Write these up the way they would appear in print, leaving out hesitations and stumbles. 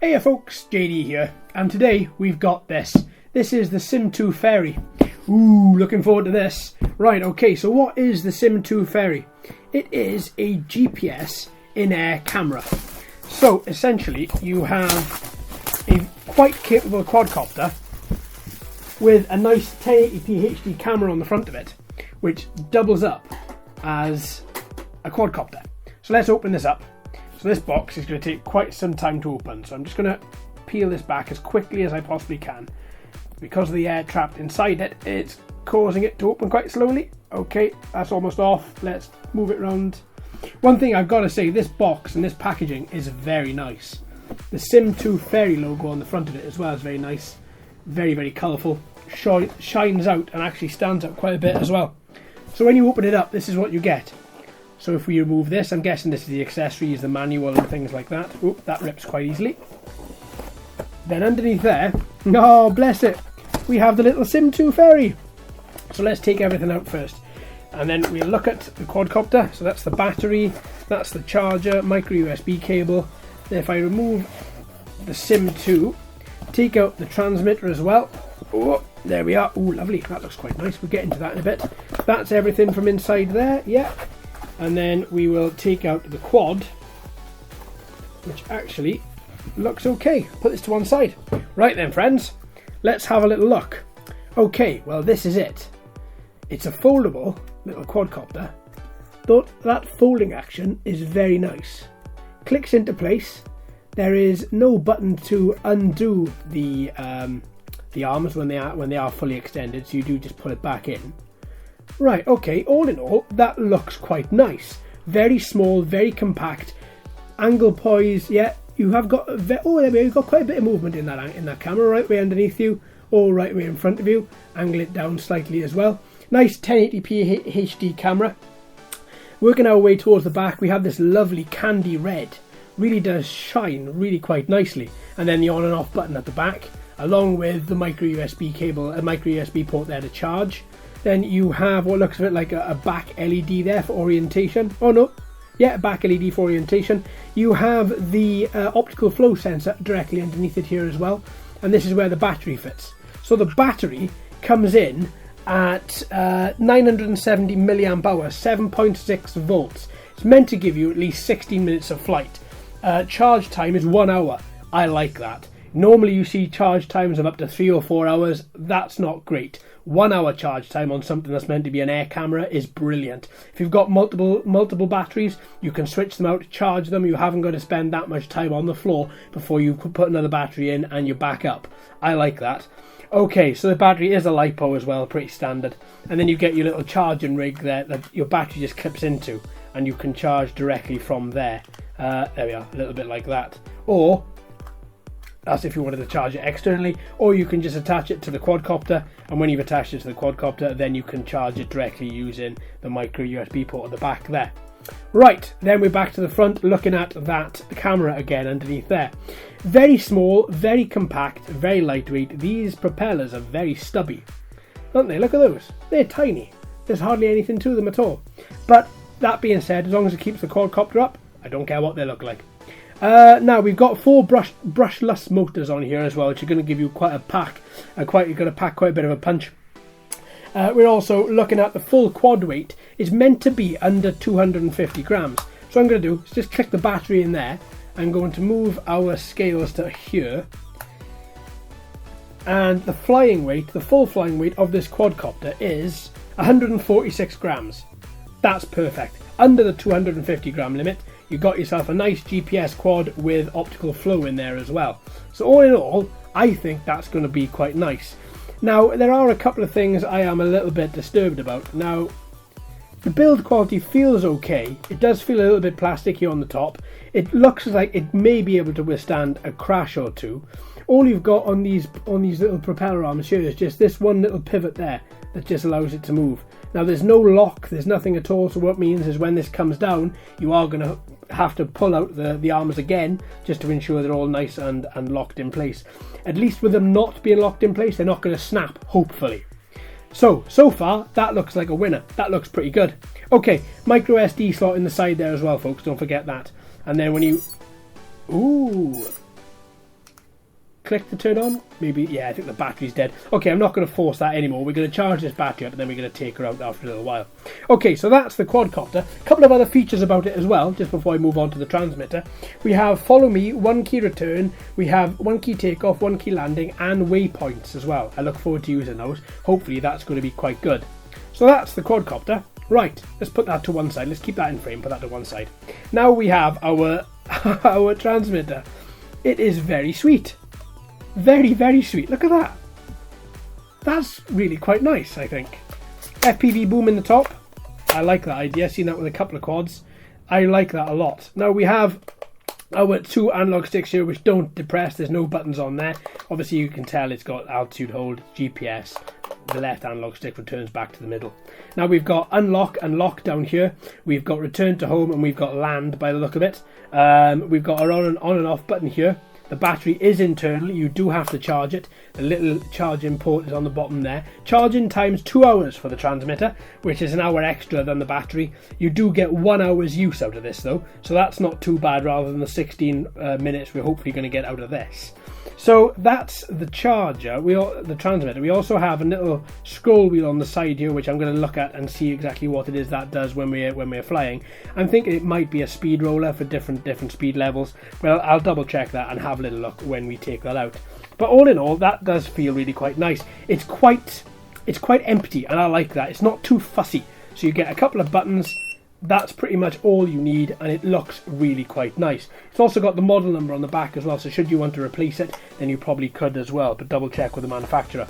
Hey folks, JD here, and today we've got this. This is the Simtoo Fairy. Ooh, looking forward to this. Right, okay, so what is the Simtoo Fairy? It is a GPS in-air camera. So essentially you have a quite capable quadcopter with a nice 1080p HD camera on the front of it, which doubles up as a quadcopter. So let's open this up. So this box is going to take quite some time to open, so I'm just going to peel this back as quickly as I possibly can. Because of the air trapped inside it, it's causing it to open quite slowly. Okay, that's almost off. Let's move it around. One thing I've got to say, this box and this packaging is very nice. The Simtoo Fairy logo on the front of it as well is very nice. Very, very colourful. Shines out and actually stands out quite a bit as well. So when you open it up, this is what you get. So if we remove this, I'm guessing this is the accessories, the manual and things like that. Oop, that rips quite easily. Then underneath there, oh bless it, we have the little Simtoo Fairy. So let's take everything out first. And then we'll look at the quadcopter. So that's the battery, that's the charger, micro USB cable. Then if I remove the Simtoo, take out the transmitter as well. Oh, there we are. Oh, lovely, that looks quite nice. We'll get into that in a bit. That's everything from inside there, yeah. And then we will take out the quad, which actually looks okay. Put this to one side. Right then, friends, let's have a little look. Okay, well, this is it. It's a foldable little quadcopter. That folding action is very nice. Clicks into place. There is no button to undo the arms when they are fully extended, so you do just put it back in. Right, okay, all in all, that looks quite nice. Very small, very compact. Angle poise, yeah, you have got, you've got quite a bit of movement in that camera, right way underneath you, or right way in front of you. Angle it down slightly as well. Nice 1080p HD camera. Working our way towards the back, we have this lovely candy red. Really does shine really quite nicely. And then the on and off button at the back, along with the micro USB cable, a micro USB port there to charge. Then you have what looks a bit like a back LED there for orientation. Oh no, yeah, back LED for orientation. You have the optical flow sensor directly underneath it here as well. And this is where the battery fits. So the battery comes in at 970 milliamp hours, 7.6 volts. It's meant to give you at least 16 minutes of flight. Charge time is 1 hour. I like that. Normally you see charge times of up to 3 or 4 hours. That's not great. 1 hour charge time on something that's meant to be an air camera is brilliant. If you've got multiple batteries, you can switch them out, charge them. You haven't got to spend that much time on the floor before you put another battery in and you back up. I like that. Okay, so the battery is a LiPo as well, pretty standard. And then you get your little charging rig there that your battery just clips into and you can charge directly from there. There we are, a little bit like that. Or that's if you wanted to charge it externally, or you can just attach it to the quadcopter, and when you've attached it to the quadcopter, then you can charge it directly using the micro USB port at the back there. Right, then we're back to the front, looking at that camera again underneath there. Very small, very compact, very lightweight. These propellers are very stubby, aren't they? Look at those, they're tiny. There's hardly anything to them at all. But that being said, as long as it keeps the quadcopter up, I don't care what they look like. Now we've got 4 brushless motors on here as well, which are going to give you quite a pack. You're going to pack quite a bit of a punch. We're also looking at the full quad weight. It's meant to be under 250 grams. So what I'm going to do is just click the battery in there. I'm going to move our scales to here. And the flying weight, the full flying weight of this quadcopter is 146 grams. That's perfect. Under the 250 gram limit. You got yourself a nice GPS quad with optical flow in there as well. So all in all, I think that's going to be quite nice. Now, there are a couple of things I am a little bit disturbed about. Now, the build quality feels okay. It does feel a little bit plasticky on the top. It looks like it may be able to withstand a crash or two. All you've got on these little propeller arms here is just this one little pivot there that just allows it to move. Now there's no lock, there's nothing at all, so what it means is when this comes down, you are going to have to pull out the arms again just to ensure they're all nice and locked in place. At least with them not being locked in place, they're not going to snap, hopefully. So far, that looks like a winner. That looks pretty good. Okay, micro SD slot in the side there as well, folks, don't forget that. And then when you... Ooh! click to turn on? Maybe, yeah, I think the battery's dead. Okay, I'm not going to force that anymore. We're going to charge this battery up and then we're going to take her out after a little while. Okay, so that's the quadcopter. A couple of other features about it as well, just before I move on to the transmitter. We have follow me, 1 key return, we have 1 key takeoff, 1 key landing, and waypoints as well. I look forward to using those. Hopefully that's going to be quite good. So that's the quadcopter. Right, let's put that to one side. Let's keep that in frame, put that to one side. Now we have our, our transmitter. It is very sweet. Very, very sweet. Look at that. That's really quite nice, I think. FPV boom in the top. I like that idea. I've seen that with a couple of quads. I like that a lot. Now we have our 2 analog sticks here which don't depress. There's no buttons on there. Obviously you can tell it's got altitude hold, GPS. The left analog stick returns back to the middle. Now we've got unlock and lock down here. We've got return to home and we've got land by the look of it. We've got our on and off button here. The battery is internal. You do have to charge it. The little charging port is on the bottom there. Charging time's 2 hours for the transmitter, which is an hour extra than the battery. You do get 1 hour's use out of this though, so that's not too bad rather than the 16 minutes we're hopefully going to get out of this. So that's the charger, the transmitter. We also have a little scroll wheel on the side here, which I'm going to look at and see exactly what it is that does when we're flying. I'm thinking it might be a speed roller for different speed levels. Well, I'll double check that and have a little look when we take that out. But all in all, that does feel really quite nice. It's quite empty, and I like that. It's not too fussy. So you get a couple of buttons. That's pretty much all you need, and it looks really quite nice. It's also got the model number on the back as well, so should you want to replace it, then you probably could as well, but double check with the manufacturer.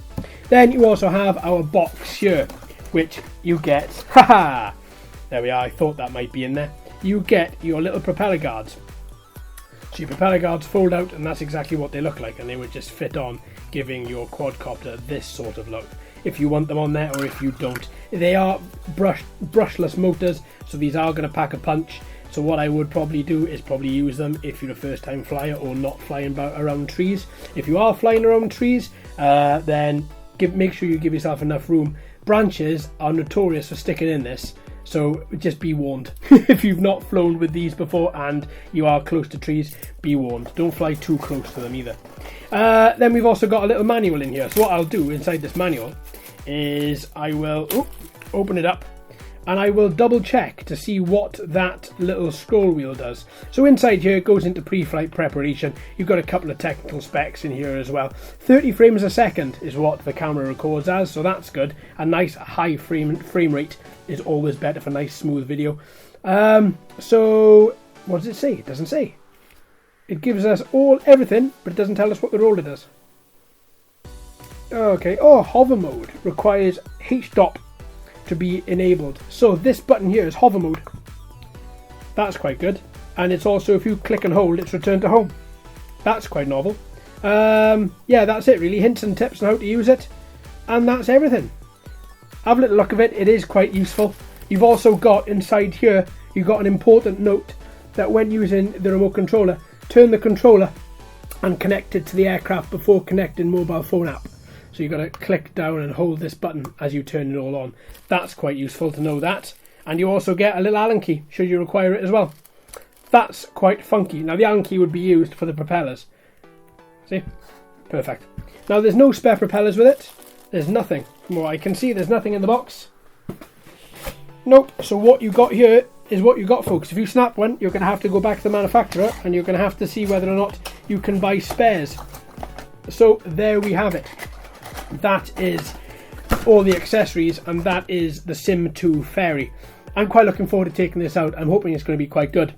Then you also have our box here, which you get, haha, there we are, I thought that might be in there. You get your little propeller guards. So your propeller guards fold out, and that's exactly what they look like, and they would just fit on, giving your quadcopter this sort of look. If you want them on there or if you don't. They are brushless motors, so these are going to pack a punch. So what I would probably do is probably use them if you're a first time flyer or not flying around trees. If you are flying around trees, then make sure you give yourself enough room. Branches are notorious for sticking in this, so just be warned. If you've not flown with these before and you are close to trees, be warned. Don't fly too close to them either. Then we've also got a little manual in here. So what I'll do inside this manual is I will open it up and I will double check to see what that little scroll wheel does. So inside here it goes into pre-flight preparation. You've got a couple of technical specs in here as well. 30 frames a second is what the camera records as, so that's good. A nice high frame rate is always better for nice smooth video. So what does it say? It doesn't say. It gives us everything, but it doesn't tell us what the roller does. Okay, hover mode requires H-stop to be enabled. So this button here is hover mode. That's quite good. And it's also, if you click and hold, it's return to home. That's quite novel. Yeah, that's it really. Hints and tips on how to use it. And that's everything. Have a little look of it. It is quite useful. You've also got inside here, you've got an important note that when using the remote controller, turn the controller and connect it to the aircraft before connecting mobile phone app. So you've got to click down and hold this button as you turn it all on. That's quite useful to know that. And you also get a little Allen key, should you require it as well. That's quite funky. Now the Allen key would be used for the propellers. See? Perfect. Now there's no spare propellers with it. There's nothing. From what I can see, there's nothing in the box. Nope. So what you got here is what you got, folks. If you snap one, you're going to have to go back to the manufacturer and you're going to have to see whether or not you can buy spares. So there we have it. That is all the accessories, and that is the Simtoo Fairy. I'm quite looking forward to taking this out. I'm hoping it's going to be quite good.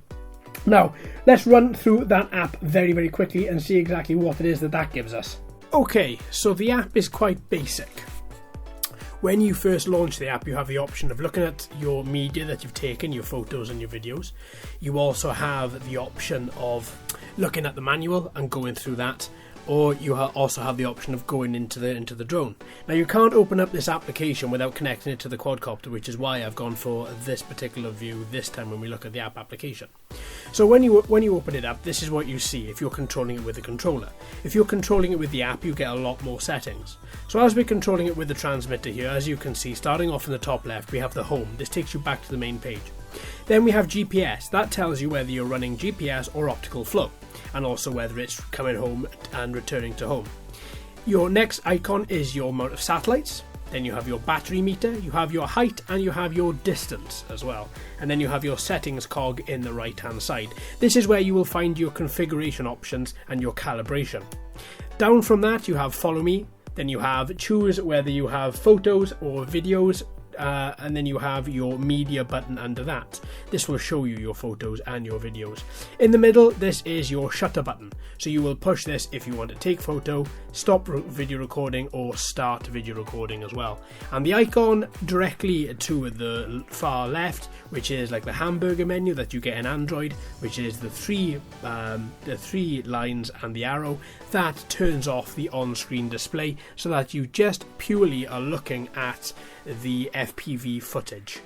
Now, let's run through that app very, very quickly and see exactly what it is that gives us. Okay, so the app is quite basic. When you first launch the app, you have the option of looking at your media that you've taken, your photos and your videos. You also have the option of looking at the manual and going through that. Or you also have the option of going into the drone. Now you can't open up this application without connecting it to the quadcopter, which is why I've gone for this particular view this time when we look at the app application. So when you open it up, this is what you see if you're controlling it with the controller. If you're controlling it with the app, you get a lot more settings. So as we're controlling it with the transmitter here, as you can see, starting off in the top left, we have the home. This takes you back to the main page. Then we have GPS. That tells you whether you're running GPS or optical flow, and also whether it's coming home and returning to home. Your next icon is your amount of satellites. Then you have your battery meter, you have your height, and you have your distance as well. And then you have your settings cog in the right hand side. This is where you will find your configuration options and your calibration. Down from that you have follow me, then you have choose whether you have photos or videos, and then you have your media button under that. This will show you your photos and your videos. In the middle, this is your shutter button. So you will push this if you want to take photo, stop video recording, or start video recording as well. And the icon directly to the far left, which is like the hamburger menu that you get in Android, which is the three lines and the arrow, that turns off the on-screen display so that you just purely are looking at the FPV footage.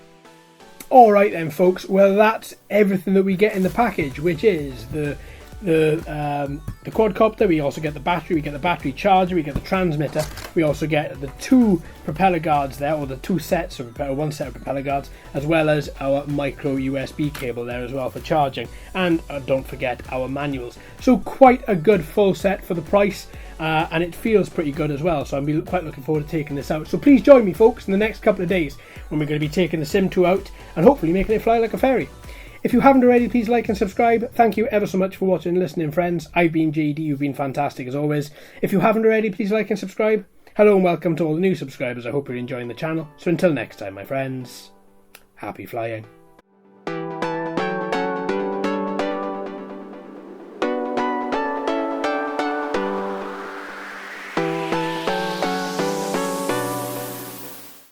Alright then folks, well that's everything that we get in the package, which is the quadcopter. We also get the battery, we get the battery charger, we get the transmitter, we also get the two propeller guards there, or the two sets of one set of propeller guards, as well as our micro USB cable there as well for charging, and don't forget our manuals. So quite a good full set for the price, and it feels pretty good as well, so I'm quite looking forward to taking this out. So please join me folks in the next couple of days when we're going to be taking the Simtoo out and hopefully making it fly like a fairy. If you haven't already, please like and subscribe. Thank you ever so much for watching and listening, friends. I've been JD, you've been fantastic as always. If you haven't already, please like and subscribe. Hello and welcome to all the new subscribers. I hope you're enjoying the channel. So until next time, my friends, happy flying.